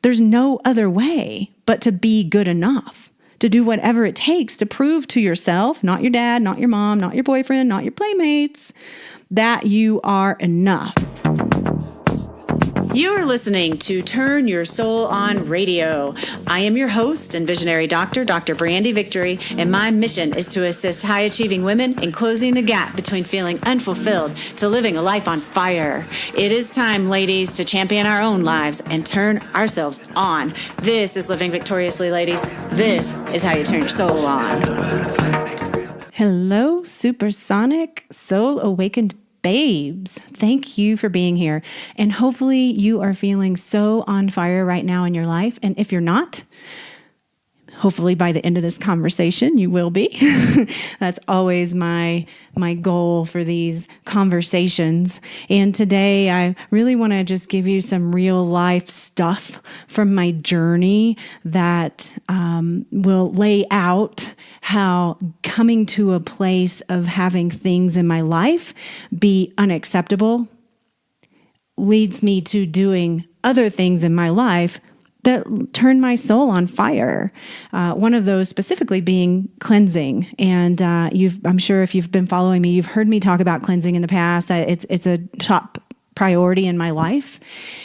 there's no other way but to be good enough, to do whatever it takes to prove to yourself, not your dad, not your mom, not your boyfriend, not your playmates, that you are enough. You're listening to Turn Your Soul On Radio. I am your host and visionary doctor, Dr. Brandy Victory, and my mission is to assist high-achieving women in closing the gap between feeling unfulfilled to living a life on fire. It is time, ladies, to champion our own lives and turn ourselves on. This is Living Victoriously, ladies. This is how you turn your soul on. Hello, supersonic, soul-awakened babes. Thank you for being here. And hopefully you are feeling so on fire right now in your life. And if you're not, hopefully by the end of this conversation, you will be. That's always my goal for these conversations. And today I really want to just give you some real life stuff from my journey that will lay out how coming to a place of having things in my life be unacceptable leads me to doing other things in my life that turn my soul on fire. One of those specifically being cleansing. And I'm sure if you've been following me, you've heard me talk about cleansing in the past. It's a top priority in my life.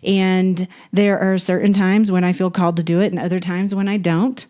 And there are certain times when I feel called to do it and other times when I don't.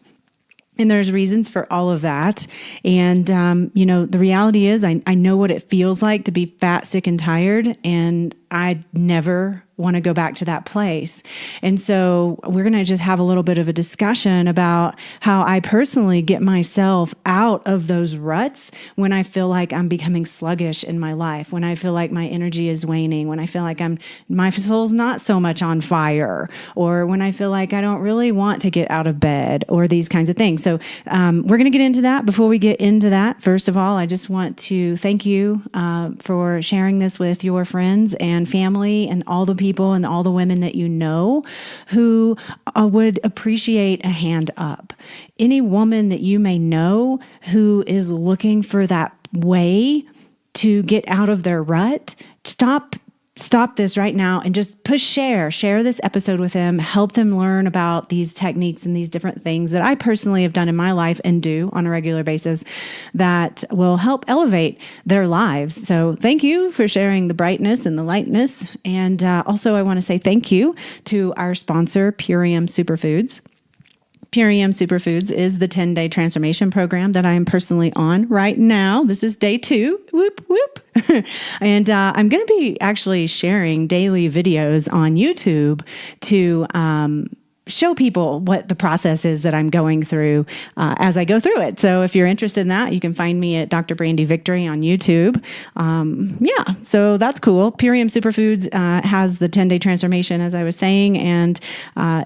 And there's reasons for all of that. And, the reality is I know what it feels like to be fat, sick, and tired. And I never want to go back to that place. And so we're going to just have a little bit of a discussion about how I personally get myself out of those ruts when I feel like I'm becoming sluggish in my life, when I feel like my energy is waning, when I feel like my soul's not so much on fire, or when I feel like I don't really want to get out of bed, or these kinds of things. So we're going to get into that. Before we get into that, first of all, I just want to thank you for sharing this with your friends and family and all the people and all the women that you know who would appreciate a hand up. Any woman that you may know who is looking for that way to get out of their rut, stop this right now and just share this episode with them, help them learn about these techniques and these different things that I personally have done in my life and do on a regular basis that will help elevate their lives. So thank you for sharing the brightness and the lightness. And also I want to say thank you to our sponsor, Purium Superfoods. Purium Superfoods is the 10-day transformation program that I am personally on right now. This is day 2. Whoop, whoop. And I'm going to be actually sharing daily videos on YouTube to show people what the process is that I'm going through as I go through it. So if you're interested in that, you can find me at Dr. Brandy Victory on YouTube. So that's cool. Purium Superfoods has the 10-day transformation, as I was saying, and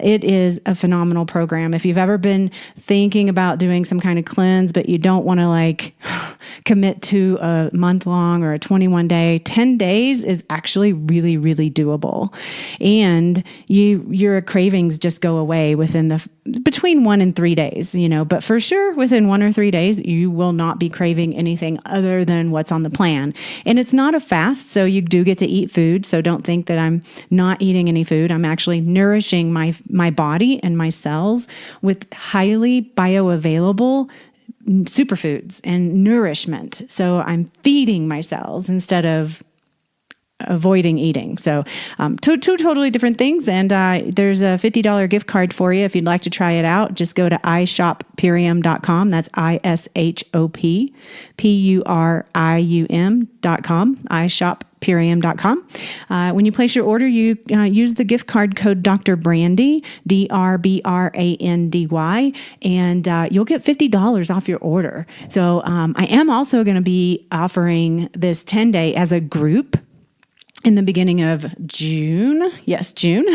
it is a phenomenal program. If you've ever been thinking about doing some kind of cleanse, but you don't want to commit to a month-long or a 21-day, 10 days is actually really, really doable. And your cravings just go away within between 1 and 3 days, but for sure within 1 or 3 days, you will not be craving anything other than what's on the plan. And it's not a fast, so you do get to eat food. So don't think that I'm not eating any food. I'm actually nourishing my body and my cells with highly bioavailable superfoods and nourishment. So I'm feeding my cells instead of avoiding eating. So two totally different things. And there's a $50 gift card for you if you'd like to try it out. Just go to ishoppurium.com. That's ISHOPPURIUM.com. ishoppurium.com. When you place your order, you use the gift card code Dr. Brandy, DRBRANDY, and you'll get $50 off your order. So I am also going to be offering this 10-day as a group in the beginning of June. Yes, June.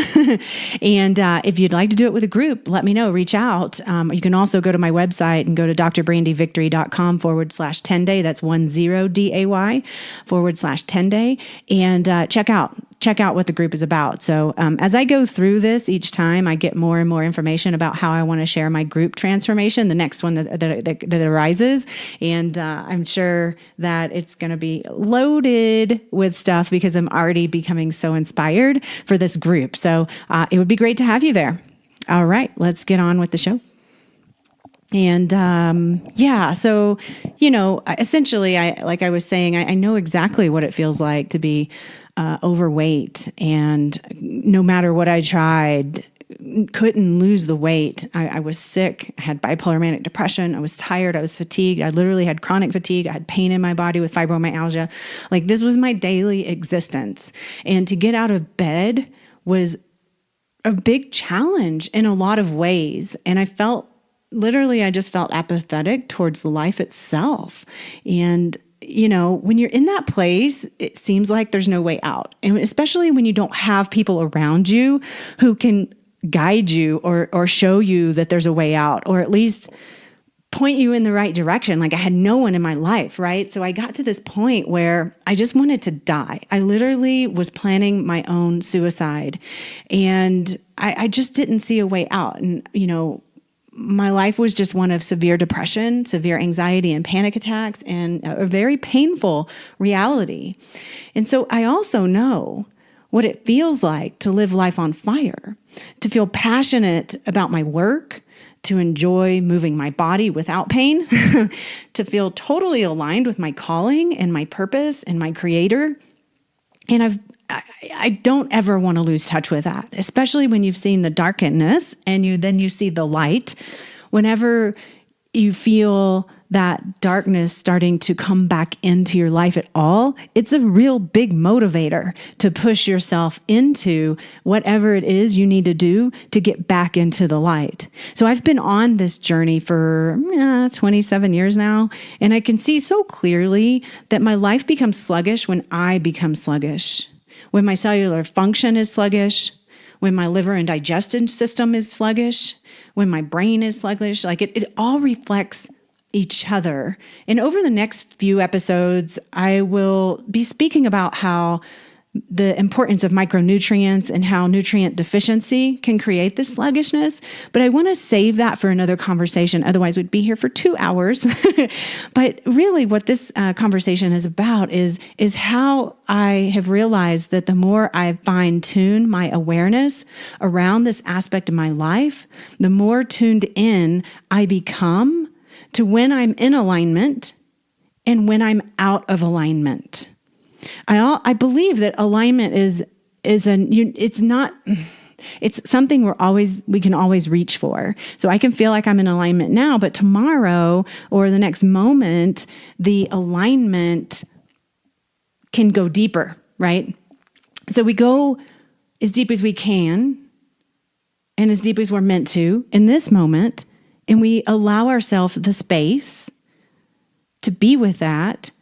And if you'd like to do it with a group, let me know. Reach out. You can also go to my website and go to drbrandyvictory.com/10-day. That's 10DAY /10-day. And check out what the group is about. So as I go through this each time, I get more and more information about how I want to share my group transformation, the next one that arises. And I'm sure that it's going to be loaded with stuff because I'm already becoming so inspired for this group. So it would be great to have you there. All right, let's get on with the show. And so, essentially, like I was saying, I know exactly what it feels like to be overweight. And no matter what I tried, couldn't lose the weight. I was sick. I had bipolar manic depression. I was tired. I was fatigued. I literally had chronic fatigue. I had pain in my body with fibromyalgia. Like, this was my daily existence. And to get out of bed was a big challenge in a lot of ways. And I just felt apathetic towards life itself. And, when you're in that place, it seems like there's no way out. And especially when you don't have people around you who can guide you or show you that there's a way out, or at least point you in the right direction. Like, I had no one in my life, right? So I got to this point where I just wanted to die. I literally was planning my own suicide, and I just didn't see a way out. And, my life was just one of severe depression, severe anxiety and panic attacks, and a very painful reality. And so I also know what it feels like to live life on fire, to feel passionate about my work, to enjoy moving my body without pain, to feel totally aligned with my calling and my purpose and my creator. And I don't ever want to lose touch with that, especially when you've seen the darkness and you see the light. Whenever you feel that darkness starting to come back into your life at all, it's a real big motivator to push yourself into whatever it is you need to do to get back into the light. So I've been on this journey for 27 years now, and I can see so clearly that my life becomes sluggish when I become sluggish. When my cellular function is sluggish, when my liver and digestion system is sluggish, when my brain is sluggish, like it all reflects each other. And over the next few episodes, I will be speaking about how the importance of micronutrients and how nutrient deficiency can create this sluggishness. But I want to save that for another conversation. Otherwise, we'd be here for 2 hours. But really what this conversation is about is how I have realized that the more I fine-tune my awareness around this aspect of my life, the more tuned in I become to when I'm in alignment and when I'm out of alignment. I believe that alignment it's something we can always reach for. So I can feel like I'm in alignment now, but tomorrow or the next moment, the alignment can go deeper, right? So we go as deep as we can and as deep as we're meant to in this moment, and we allow ourselves the space to be with that,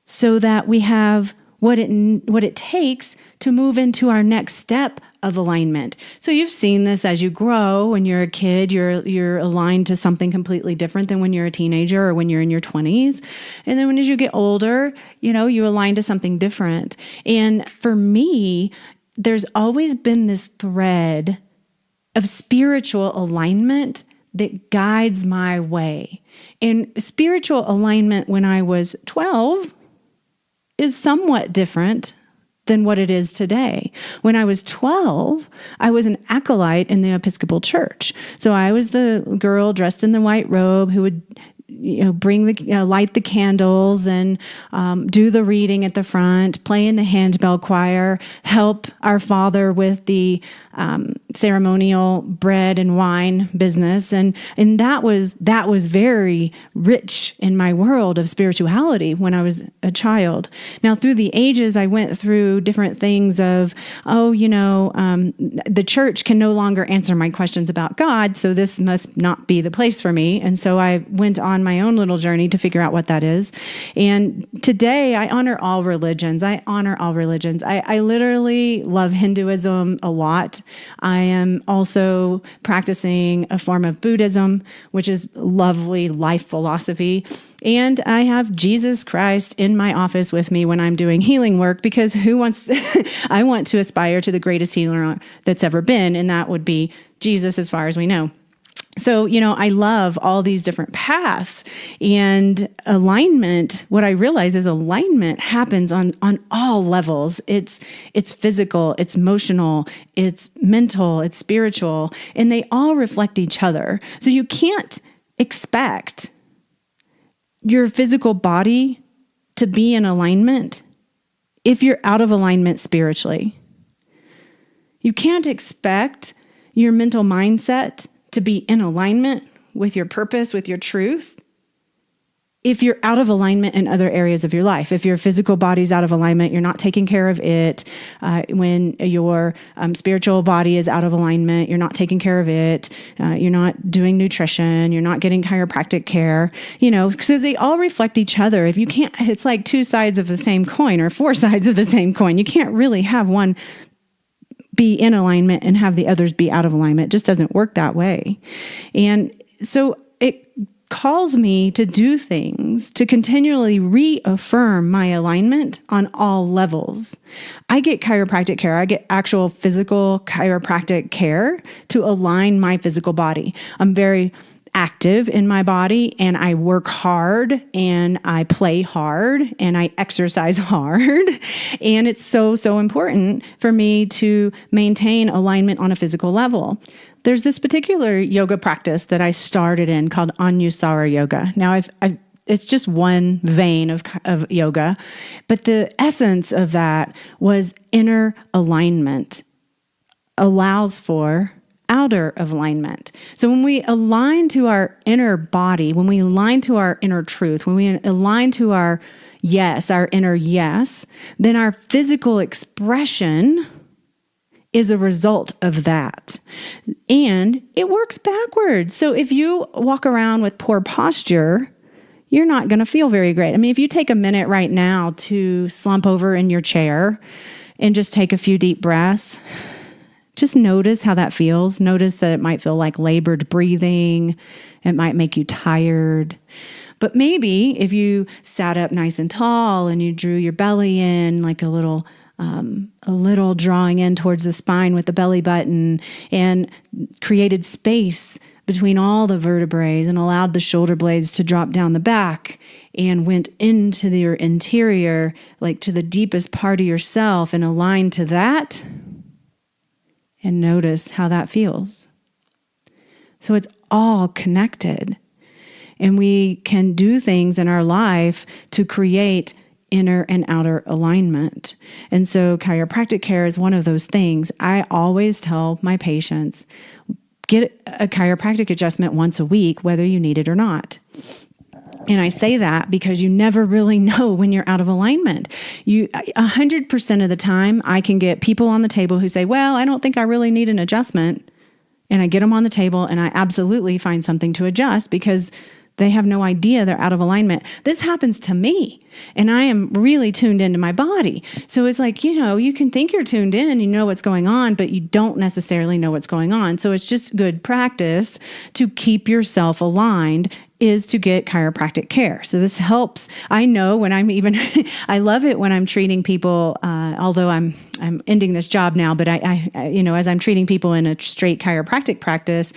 so that we have what it takes to move into our next step of alignment. So you've seen this as you grow. When you're a kid, you're aligned to something completely different than when you're a teenager or when you're in your 20s. And then as you get older, you align to something different. And for me, there's always been this thread of spiritual alignment that guides my way. And spiritual alignment when I was 12 is somewhat different than what it is today. When I was 12, I was an acolyte in the Episcopal Church. So I was the girl dressed in the white robe who would light the candles and do the reading at the front, play in the handbell choir, help our father with the ceremonial bread and wine business. And that was very rich in my world of spirituality when I was a child. Now, through the ages, I went through different things of, the church can no longer answer my questions about God, so this must not be the place for me. And so I went on my own little journey to figure out what that is. And today, I honor all religions. I literally love Hinduism a lot. I am also practicing a form of Buddhism, which is lovely life philosophy. And I have Jesus Christ in my office with me when I'm doing healing work, because I want to aspire to the greatest healer that's ever been, and that would be Jesus as far as we know. So, I love all these different paths, and alignment. What I realize is alignment happens on all levels. It's physical, it's emotional, it's mental, it's spiritual, and they all reflect each other. So you can't expect your physical body to be in alignment if you're out of alignment spiritually. You can't expect your mental mindset to be in alignment with your purpose, with your truth, if you're out of alignment in other areas of your life. If your physical body's out of alignment, you're not taking care of it. When your spiritual body is out of alignment, you're not taking care of it. You're not doing nutrition. You're not getting chiropractic care, because they all reflect each other. If you can't, it's like two sides of the same coin or four sides of the same coin. You can't really have one be in alignment and have the others be out of alignment. It just doesn't work that way. And so it calls me to do things to continually reaffirm my alignment on all levels. I get chiropractic care. I get actual physical chiropractic care to align my physical body. I'm very active in my body, and I work hard, and I play hard, and I exercise hard. And it's so, so important for me to maintain alignment on a physical level. There's this particular yoga practice that I started in called Anusara Yoga. Now, it's just one vein of yoga, but the essence of that was inner alignment allows for outer of alignment. So when we align to our inner body, when we align to our inner truth, when we align to our inner yes, then our physical expression is a result of that. And it works backwards. So if you walk around with poor posture, you're not going to feel very great. I mean, if you take a minute right now to slump over in your chair and just take a few deep breaths, just notice how that feels. Notice that it might feel like labored breathing. It might make you tired. But maybe if you sat up nice and tall and you drew your belly in like a little drawing in towards the spine with the belly button and created space between all the vertebrae and allowed the shoulder blades to drop down the back and went into your interior, like to the deepest part of yourself, and aligned to that. And notice how that feels. So it's all connected. And we can do things in our life to create inner and outer alignment. And so chiropractic care is one of those things. I always tell my patients, get a chiropractic adjustment once a week, whether you need it or not. And I say that because you never really know when you're out of alignment. 100% of the time, I can get people on the table who say, well, I don't think I really need an adjustment. And I get them on the table and I absolutely find something to adjust because they have no idea they're out of alignment. This happens to me, and I am really tuned into my body. So it's like, you can think you're tuned in and you know what's going on, but you don't necessarily know what's going on. So it's just good practice to keep yourself aligned is to get chiropractic care. So this helps. I know when I love it when I'm treating people, although I'm ending this job now, but I as I'm treating people in a straight chiropractic practice,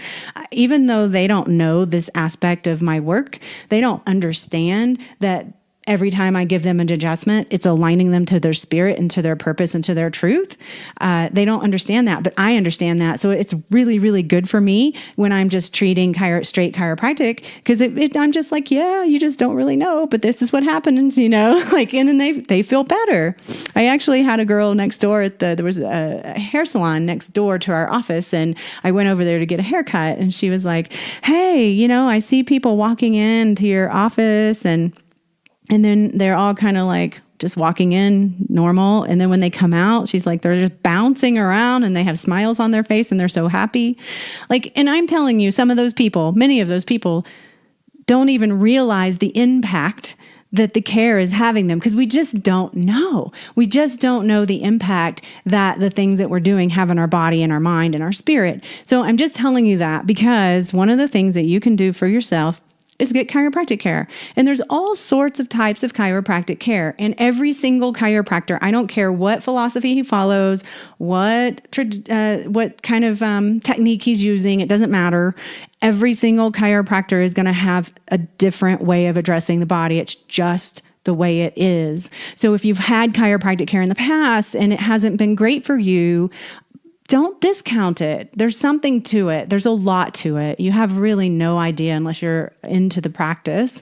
even though they don't know this aspect of my work, they don't understand that every time I give them an adjustment, it's aligning them to their spirit and to their purpose and to their truth. They don't understand that, but I understand that. So it's really, really good for me when I'm just treating straight chiropractic, because I'm just like, yeah, you just don't really know, but this is what happens, and then they feel better. I actually had a girl next door there was a hair salon next door to our office, and I went over there to get a haircut, and she was like, hey, I see people walking into your office and then they're all kind of like just walking in normal. And then when they come out, she's like, they're just bouncing around and they have smiles on their face and they're so happy. And I'm telling you, many of those people don't even realize the impact that the care is having them, because we just don't know. We just don't know the impact that the things that we're doing have on our body and our mind and our spirit. So I'm just telling you that because one of the things that you can do for yourself is get chiropractic care. And there's all sorts of types of chiropractic care. And every single chiropractor, I don't care what philosophy he follows, what kind of technique he's using, it doesn't matter. Every single chiropractor is going to have a different way of addressing the body. It's just the way it is. So if you've had chiropractic care in the past and it hasn't been great for you, don't discount it. There's something to it. There's a lot to it. You have really no idea unless you're into the practice,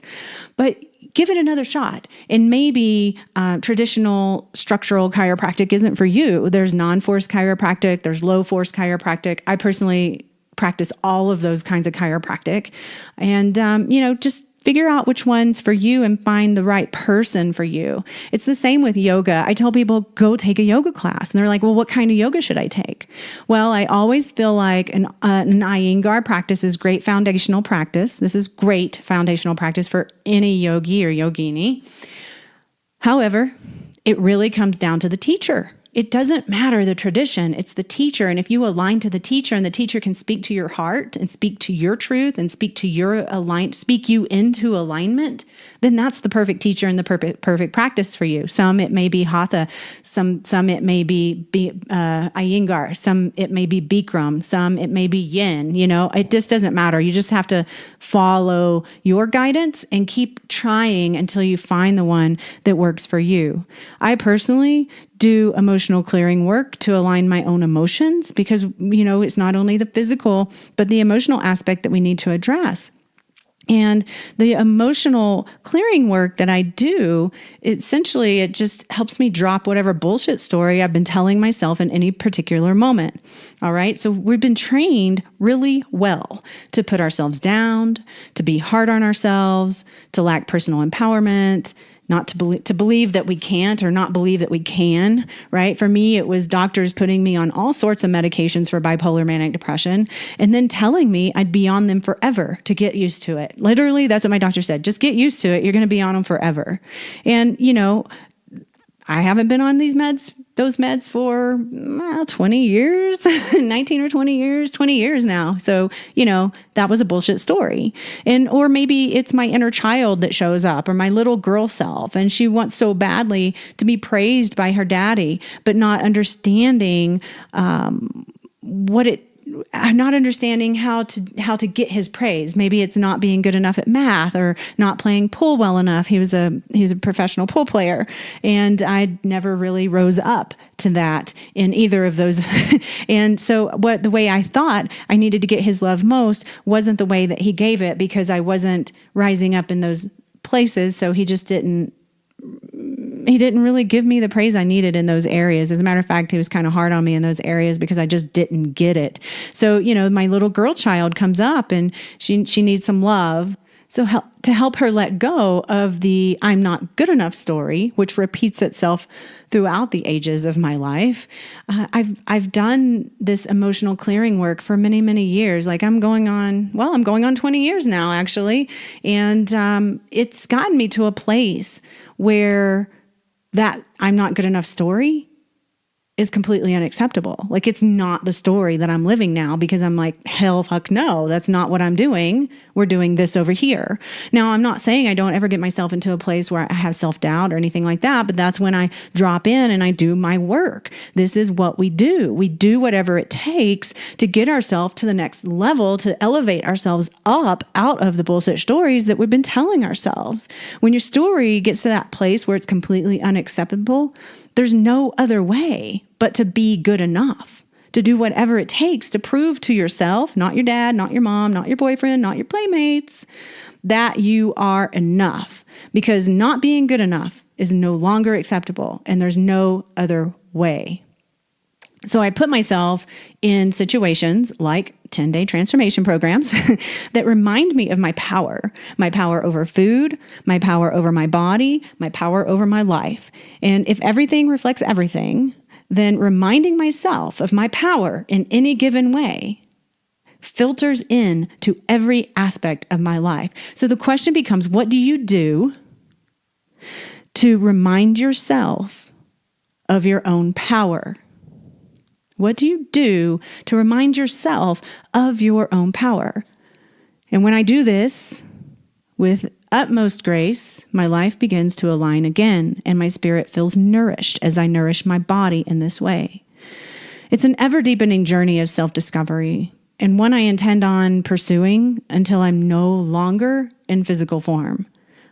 but give it another shot. And maybe traditional structural chiropractic isn't for you. There's non-force chiropractic. There's low-force chiropractic. I personally practice all of those kinds of chiropractic. And, just figure out which one's for you and find the right person for you. It's the same with yoga. I tell people, go take a yoga class. And they're like, well, what kind of yoga should I take? Well, I always feel like an Iyengar practice is great foundational practice. This is great foundational practice for any yogi or yogini. However, it really comes down to the teacher. It doesn't matter the tradition, it's the teacher. And if you align to the teacher and the teacher can speak to your heart and speak to your truth and speak you into alignment, then that's the perfect teacher and the perfect practice for you. Some it may be Hatha, some it may be Iyengar, some it may be Bikram, some it may be Yin. It just doesn't matter. You just have to follow your guidance and keep trying until you find the one that works for you. I personally do emotional clearing work to align my own emotions because, it's not only the physical, but the emotional aspect that we need to address. And the emotional clearing work that I do, it just helps me drop whatever bullshit story I've been telling myself in any particular moment. All right. So we've been trained really well to put ourselves down, to be hard on ourselves, to lack personal empowerment, not to believe that we can't or not believe that we can, right? For me, it was doctors putting me on all sorts of medications for bipolar manic depression and then telling me I'd be on them forever to get used to it. Literally, that's what my doctor said. Just get used to it. You're going to be on them forever. And, I haven't been on those meds for 20 years, 19 or 20 years now. So, that was a bullshit story. Or maybe it's my inner child that shows up or my little girl self. And she wants so badly to be praised by her daddy, but not understanding, not understanding how to get his praise. Maybe it's not being good enough at math or not playing pool well enough. He was a professional pool player, and I never really rose up to that in either of those. And so the way I thought I needed to get his love most wasn't the way that he gave it because I wasn't rising up in those places. So he didn't really give me the praise I needed in those areas. As a matter of fact, he was kind of hard on me in those areas because I just didn't get it. So, my little girl child comes up and she needs some love. So to help her let go of the I'm not good enough story, which repeats itself throughout the ages of my life, I've done this emotional clearing work for many, many years. Like I'm going on 20 years now, actually. And it's gotten me to a place where that I'm not good enough story is completely unacceptable. Like it's not the story that I'm living now because I'm like, hell, fuck no, that's not what I'm doing. We're doing this over here. Now, I'm not saying I don't ever get myself into a place where I have self-doubt or anything like that, but that's when I drop in and I do my work. This is what we do. We do whatever it takes to get ourselves to the next level, to elevate ourselves up out of the bullshit stories that we've been telling ourselves. When your story gets to that place where it's completely unacceptable, there's no other way but to be good enough, to do whatever it takes to prove to yourself, not your dad, not your mom, not your boyfriend, not your playmates, that you are enough. Because not being good enough is no longer acceptable, and there's no other way. So I put myself in situations like 10-day transformation programs that remind me of my power over food, my power over my body, my power over my life. And if everything reflects everything, then reminding myself of my power in any given way filters in to every aspect of my life. So the question becomes, what do you do to remind yourself of your own power? What do you do to remind yourself of your own power? And when I do this, With utmost grace, my life begins to align again, and my spirit feels nourished as I nourish my body in this way. It's an ever-deepening journey of self-discovery, and one I intend on pursuing until I'm no longer in physical form.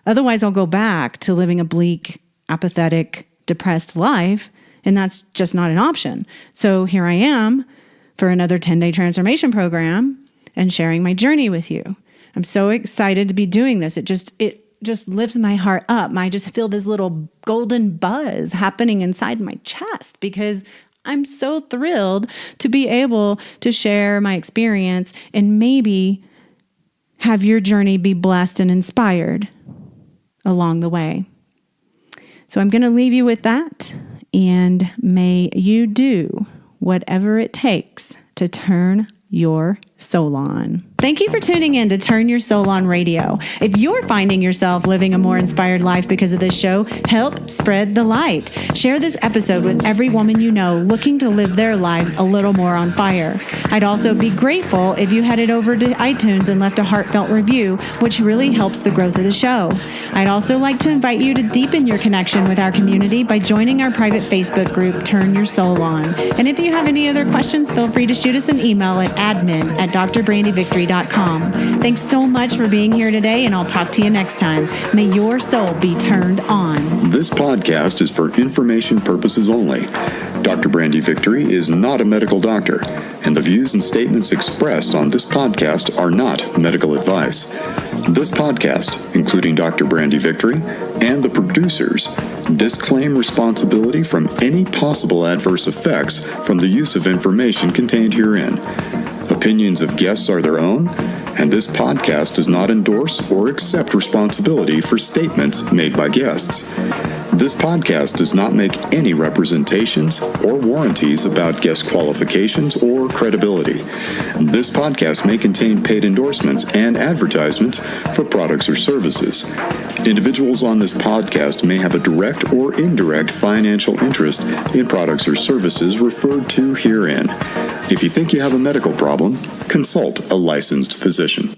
Otherwise, I'll go back to living a bleak, apathetic, depressed life, and that's just not an option. So here I am for another 10-day transformation program and sharing my journey with you. I'm so excited to be doing this. It just lifts my heart up. I just feel this little golden buzz happening inside my chest because I'm so thrilled to be able to share my experience and maybe have your journey be blessed and inspired along the way. So I'm going to leave you with that, and may you do whatever it takes to turn your soul on. Thank you for tuning in to Turn Your Soul On Radio. If you're finding yourself living a more inspired life because of this show, help spread the light. Share this episode with every woman you know looking to live their lives a little more on fire. I'd also be grateful if you headed over to iTunes and left a heartfelt review, which really helps the growth of the show. I'd also like to invite you to deepen your connection with our community by joining our private Facebook group, Turn Your Soul On. And if you have any other questions, feel free to shoot us an email at admin@drbrandyvictory.com. Thanks so much for being here today, and I'll talk to you next time. May your soul be turned on. This podcast is for information purposes only. Dr. Brandy Victory is not a medical doctor, and the views and statements expressed on this podcast are not medical advice. This podcast, including Dr. Brandy Victory and the producers, disclaim responsibility from any possible adverse effects from the use of information contained herein. Opinions of guests are their own, and this podcast does not endorse or accept responsibility for statements made by guests. This podcast does not make any representations or warranties about guest qualifications or credibility. This podcast may contain paid endorsements and advertisements for products or services. Individuals on this podcast may have a direct or indirect financial interest in products or services referred to herein. If you think you have a medical problem, consult a licensed physician.